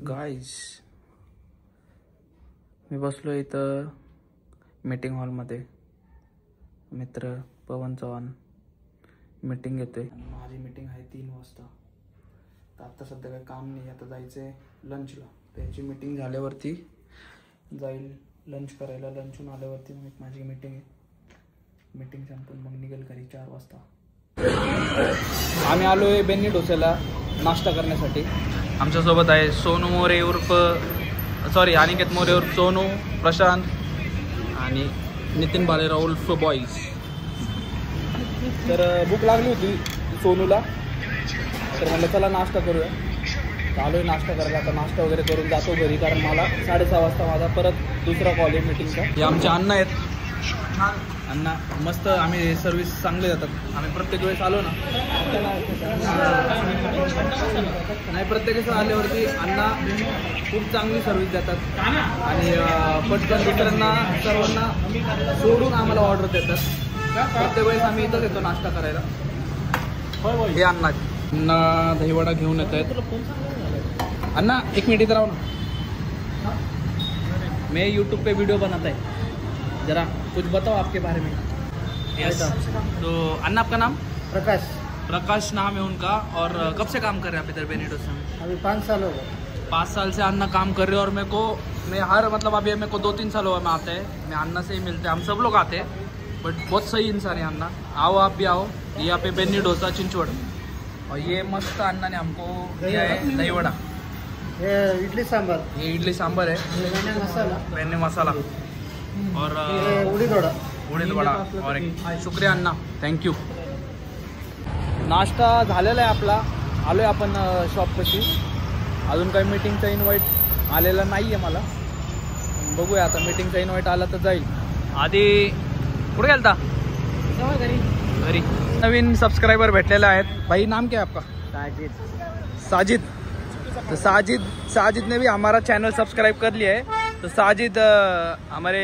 Guys मी बसलो इथं meeting हॉलमध्ये. मित्र पवन चव्हाण मीटिंग घेतोय. माझी मीटिंग आहे 3 वाजता. तर आता सध्या काही काम नाही, आता जायचंय लंचला. त्याची मीटिंग झाल्यावरती जाईल लंच करायला. लंचून आल्यावरती मग माझी मीटिंग आहे. मीटिंग संपून मग निघेल घरी 4 वाजता. आम्ही आलोय बेन्नी डोसेला नाश्ता करण्यासाठी. आमच्यासोबत आहे सोनू मोरे उर्फ अनिकेत मोरे उर्फ सोनू, प्रशांत आणि नितीन भालेराव उर्फ बॉईज. तर भूक लागली होती सोनूला, तर म्हणलं चला नाश्ता करूया. आलोय नाश्ता करायला. आता नाश्ता वगैरे करून जातो घरी, कारण मला 6:30 वाजता माझा परत दुसरा कॉल आहे मीटिंगचा. हे आमचे अण्णा आहेत. अण्णा मस्त, आम्ही सर्व्हिस चांगले देतात. आम्ही प्रत्येक वेळेस आलो ना, नाही प्रत्येक वेळेस आल्यावरती अण्णा खूप चांगली सर्व्हिस देतात आणि पटकन दुसऱ्यांना सर्वांना सोडून आम्हाला ऑर्डर देतात. प्रत्येक वेळेस आम्ही इथंच येतो नाश्ता करायला. हे अण्णा दहीवडा घेऊन येत आहेत. अण्णा 1 मिनट इधर आओ ना, मैं यूट्यूब पे वीडियो बनाता है, जरा कुछ बताओ आपके बारे में. यस, तो अन्ना आपका नाम? प्रकाश नाम है उनका. और कब से काम कर रहे हैं आप इधर बेन्नी डोसे में? अभी 5 साल हो गए. 5 साल से अन्ना काम कर रहे हैं. और मैं अभी मेरे को 2-3 साल हुआ मैं आते हैं, मैं अन्ना से ही मिलते हैं. हम सब लोग आते हैं, बट बहुत सही इंसान है अन्ना. आओ आप भी आओ. यहाँ पे बेन्नी डोसा चिंचवड़. और ये मस्त अन्ना ने हमको दिया है दहीवड़ा. ये इडली सांभर. ये इडली सांभर है, बेन्नी मसाला और उडीद वडा. और शुक्रिया अन्ना, थँक्यू. नाश्ता झालेला आहे आपला. आलोय आपण शॉपपाशी. अजून काही मीटिंगचा इन्व्हाइट आलेला नाही आहे मला. बघूया आता, मीटिंगचा इन्व्हाइट आला तर जाईल. आधी कुठे गेलता? घरी. नवीन सबस्क्राइबर भेटलेले आहेत. भाई नाम क्या है आपका? साजिद. तो साजिद ने भी हमारा चैनल सब्सक्राइब कर लिया है. तो साजिद हमारे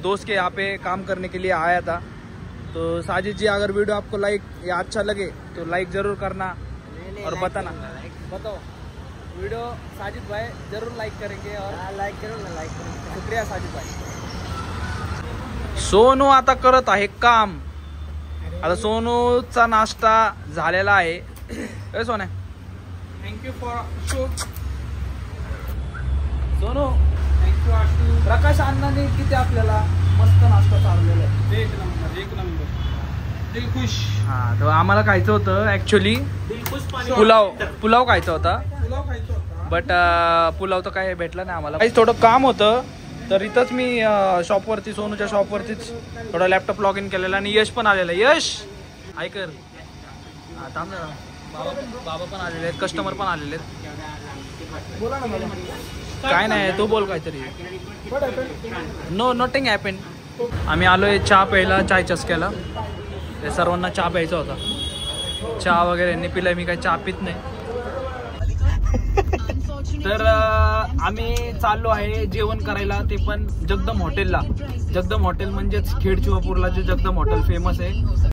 दोस्त के यहाँ पे काम करने के लिए आया था. तो साजिद जी, अगर वीडियो आपको लाइक या अच्छा लगे तो लाइक ज़रूर करना और बताना. बताओ वीडियो साजिद भाई ज़रूर लाइक करेंगे. और लाइक करेंगे. शुक्रिया साजिद भाई. सोनू आता करत आहे काम. आता सोनूचा नाश्ता झालेला आहे. सोने thank you for shoot. Sonu thank you. Prakash अण्णांनी किती आपल्याला मस्त नाश्ता चालवलेला आहे. एक नंबर दिल खुश. हां, तर आम्हाला खायचं होतं ॲक्च्युली पुलाव खायचा होता. बट पुलाव तर काय भेटला नाही आम्हाला. काही थोडं काम होतं, तर इथंच मी शॉपवरती, सोनूच्या शॉपवरतीच थोडा लॅपटॉप लॉग इन केलेला. आणि यश पण आलेला. यश ऐकर, थांब ना. बाबा पण आलेले आहेत, कस्टमर पण आलेले आहेत. बोला ना मला. काय नाही, तू बोल काहीतरी. No nothing happen. आम्ही आलोय चहा प्यायला, चाय चस्क्याला. ते सर्वांना चहा प्यायचा होता. चहा वगैरे यांनी पिलाय, मी काही चहा पित नाही. तर आम्ही चाललो आहे जेवण करायला, ते पण जगदम हॉटेलला. जगदम हॉटेल म्हणजेच खेड शिवापूरला जे जगदम हॉटेल फेमस आहे.